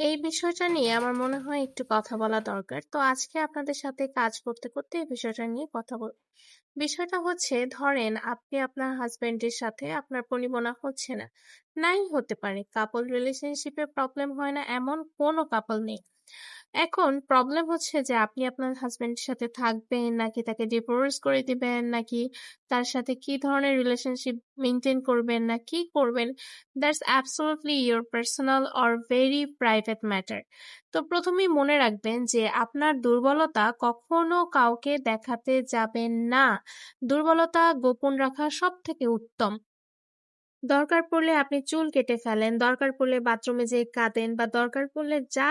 এই বিষয়টা নিয়ে আমার মনে হয় একটু কথা বলা দরকার। তো আজকে আপনাদের সাথে কাজ করতে, করতে এই বিষয়টা নিয়ে কথা বলব। বিষয়টা হচ্ছে ধরেন আপনি আপনার হাসব্যান্ডের সাথে আপনার বনিবনা হচ্ছে না। নাই হতে পারে। কাপল রিলেশনশিপ এ প্রবলেম হয় না এমন কোনো কাপল নেই। এখন প্রবলেম হচ্ছে যে আপনি আপনার হাসব্যান্ডের সাথে থাকবেন নাকি তাকে ডিভোর্স করে দিবেন নাকি তার সাথে কি ধরনের রিলেশনশিপ মেইনটেইন করবেন না কি করবেন that's absolutely your personal or very private matter. তো প্রথমেই মনে রাখবেন যে আপনার দুর্বলতা কখনো কাউকে দেখাতে যাবেন না। দুর্বলতা গোপন রাখা সবথেকে উত্তম। দরকার পড়লে আপনি চুল কেটে ফেলেন, দরকার পড়লে বাথরুমে যেয়ে কাঁদেন বা দরকার পড়লে যা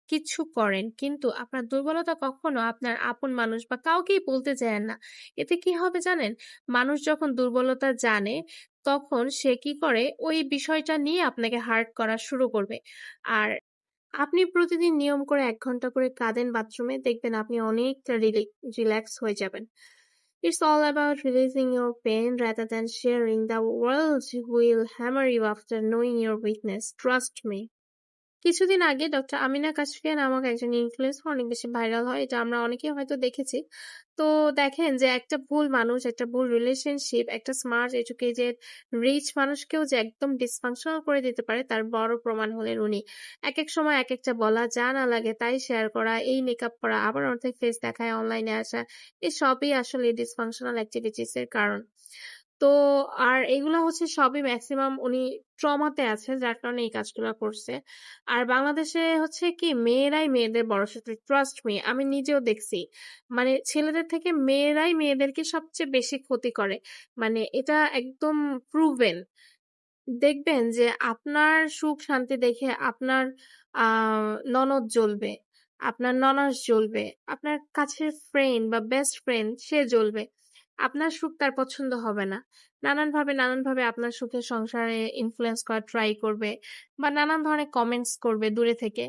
কিছু করেন। কিন্তু আপনার দুর্বলতা কখনো আপনার আপন মানুষ বা কাউকেই বলতে যায়েন না। এতে কি হবে জানেন? মানুষ যখন দুর্বলতা জানে, তখন সে কি করে? ওই বিষয়টা নিয়ে আপনাকে হার্ট করা শুরু করবে। আর আপনি প্রতিদিন নিয়ম করে ১ ঘন্টা করে কাঁদেন বাথরুমে, দেখবেন আপনি অনেকটা রিল্যাক্স হয়ে যাবেন। It's all about releasing your pain rather than sharing. The world will hammer you after knowing your weakness. Trust me. কিছুদিন আগে ডক্টর আমিনা কাশফিয়া নামক একজন ইনফ্লুয়েন্সার অনেক বেশি ভাইরাল হয়। এটা আমরা অনেকেই হয়তো দেখেছি। তো দেখেন যে একটা ভুল মানুষ, একটা ভুল রিলেশনশিপ, একটা স্মার্ট, এডুকেটেড, রিচ মানুষকেও যে একদম ডিসফাংশনাল করে দিতে পারে তার বড় প্রমাণ হলেন উনি। একেক সময় একেকটা বলা, যা না লাগে তাই শেয়ার করা, এই মেকআপ করা, আবার অর্ধেক ফেস দেখায়, অনলাইনে আসা, এসবই আসলে ডিসফাংশনাল অ্যাক্টিভিটিস এর কারণ। তো আর এগুলা হচ্ছে সবই মেক্সিমাম উনি ট্রমাতে আছে যার কারণে এই কাজগুলা করছে। আর বাংলাদেশে হচ্ছে কি মেয়েরাই মেয়েদের বড় শত্রু। ট্রাস্ট মি, আমি নিজেও দেখছি। মানে ছেলেদের থেকে মেয়েরাই মেয়েদেরকে সবচেয়ে বেশি ক্ষতি করে। মানে এটা একদম প্রুভেন। দেখবেন যে আপনার সুখ শান্তি দেখে আপনার আ ননদ জ্বলবে, আপনার ননাস জ্বলবে, আপনার কাছের ফ্রেন্ড বা বেস্ট ফ্রেন্ড সে জ্বলবে। আপনার সুখ তার পছন্দ হবে না। নানানভাবে আপনার সুখের সংসারে ইনফ্লুয়েন্স করার ট্রাই করবে বা নানান ধরনের কমেন্টস করবে দূরে থেকে।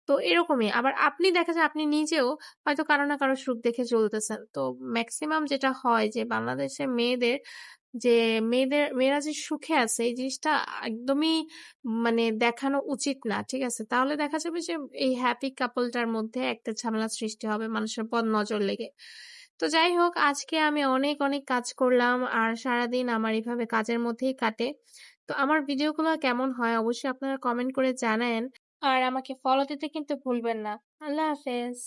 তো এরকমই। আবার আপনি দেখা যায় আপনি নিজেও হয়তো কারো না কারো সুখ দেখে চলতেছেন। তো মেক্সিমাম যেটা হয় যে বাংলাদেশের মেয়েদের যে মেয়েরা যে সুখে আছে এই জিনিসটা একদমই মানে দেখানো উচিত না। ঠিক আছে? তাহলে দেখা যাবে যে এই হ্যাপি কাপলটার মধ্যে একটা ঝামেলার সৃষ্টি হবে মানুষের বদনজর লেগে। তো যাই হোক আজকে আমি অনেক কাজ করলাম আর সারাদিন আমার এভাবে কাজের মধ্যেই কাটে। তো আমার ভিডিওগুলো কেমন হয় অবশ্যই আপনারা কমেন্ট করে জানায়েন। আর আমাকে ফলো দিতে কিন্তু ভুলবেন না। আল্লাহ হাফেজ।